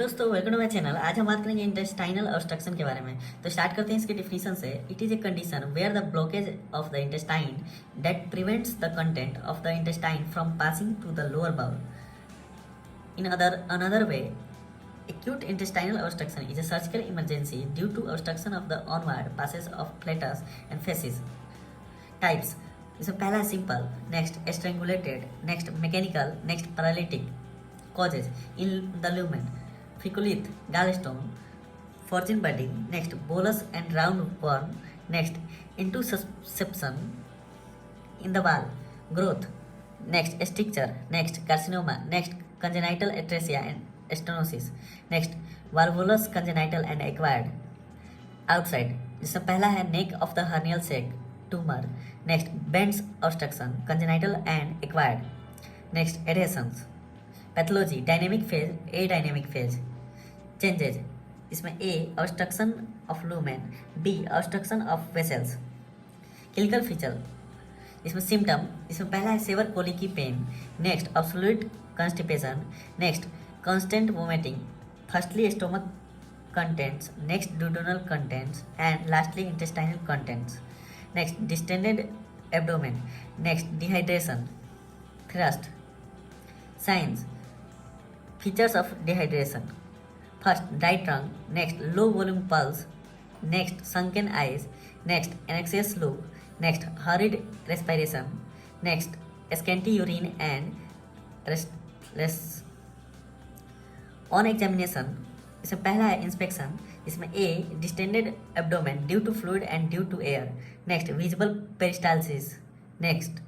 दोस्तों, welcome to my channel. आज हम बात करेंगे इंटेस्टाइनल ऑब्स्ट्रक्शन के बारे में। तो स्टार्ट करते हैं इसके डिफिनीशन से। It is a condition where the blockage of the intestine that prevents the content of the intestine from passing to the lower bowel. In another way, acute intestinal obstruction is a surgical emergency due to obstruction of the onward passage of flatus and feces. Types: इसमें पहला है simple, next strangulated, next mechanical, next paralytic. Causes: in the lumen, feculith, gallstone, fortune budding, next bolus and round worm, next intussusception in the wall, growth, next stricture, next carcinoma, next congenital atresia and stenosis, next valvulus congenital and acquired. Outside, जिसमें पहला है neck of the hernial sac, tumor, next Bent's obstruction, congenital and acquired, next adhesions. Pathology: dynamic phase, A dynamic phase. Changes: इसमें A obstruction of lumen, B obstruction of vessels. Clinical feature: इसमें symptom, इसमें पहला है severe colicky pain, next absolute constipation, next constant vomiting, firstly stomach contents, next duodenal contents and lastly intestinal contents, next distended abdomen, next dehydration, thirst. Signs: features of dehydration: first, dry tongue, next, low volume pulse, next, sunken eyes, next, anxious look, next, hurried respiration, next, scanty urine and restless. On examination, इसमें पहला है inspection, इसमें A distended abdomen due to fluid and due to air, next visible peristalsis, next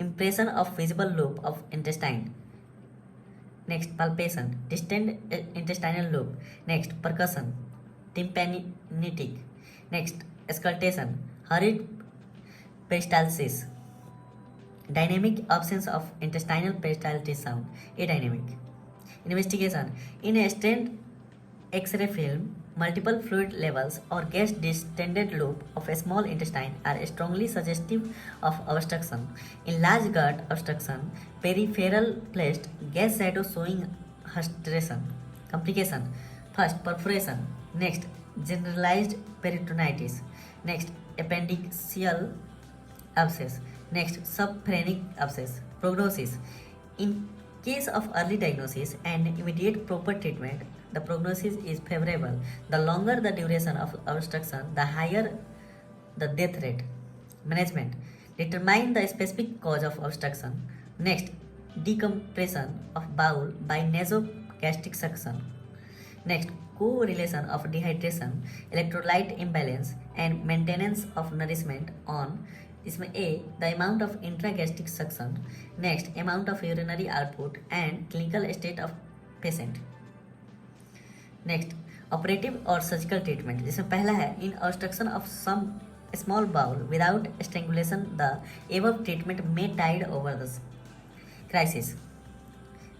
impression of visible loop of intestine, next palpation, distant intestinal loop, next percussion, tympanitic, next auscultation, hurried peristalsis. Dynamic: absence of intestinal peristaltis sound, adynamic. Investigation: in a strained X-ray film, multiple fluid levels or gas distended loop of a small intestine are strongly suggestive of obstruction. In large gut obstruction, peripheral placed gas shadow showing hustration. Complication: first, perforation, next, generalized peritonitis, next, appendiceal abscess, next, subphrenic abscess. Prognosis: in case of early diagnosis and immediate proper treatment, the prognosis is favorable. The longer the duration of obstruction, the higher the death rate. Management: determine the specific cause of obstruction. Next, decompression of bowel by nasogastric suction. Next, correlation of dehydration, electrolyte imbalance and maintenance of nourishment on इसमें A the amount of intragastric suction, next amount of urinary output and clinical state of patient. Next, operative और surgical treatment, जिसमें पहला है in obstruction of some small bowel without strangulation the above treatment may tide over the crisis.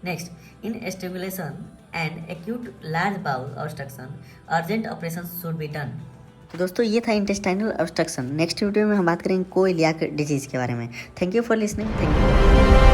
Next, in strangulation and acute large bowel obstruction urgent operation should be done. तो दोस्तों, ये था intestinal obstruction. Next video में हम बात करेंगे कोइलियाक disease के बारे में। Thank you for listening. Thank you.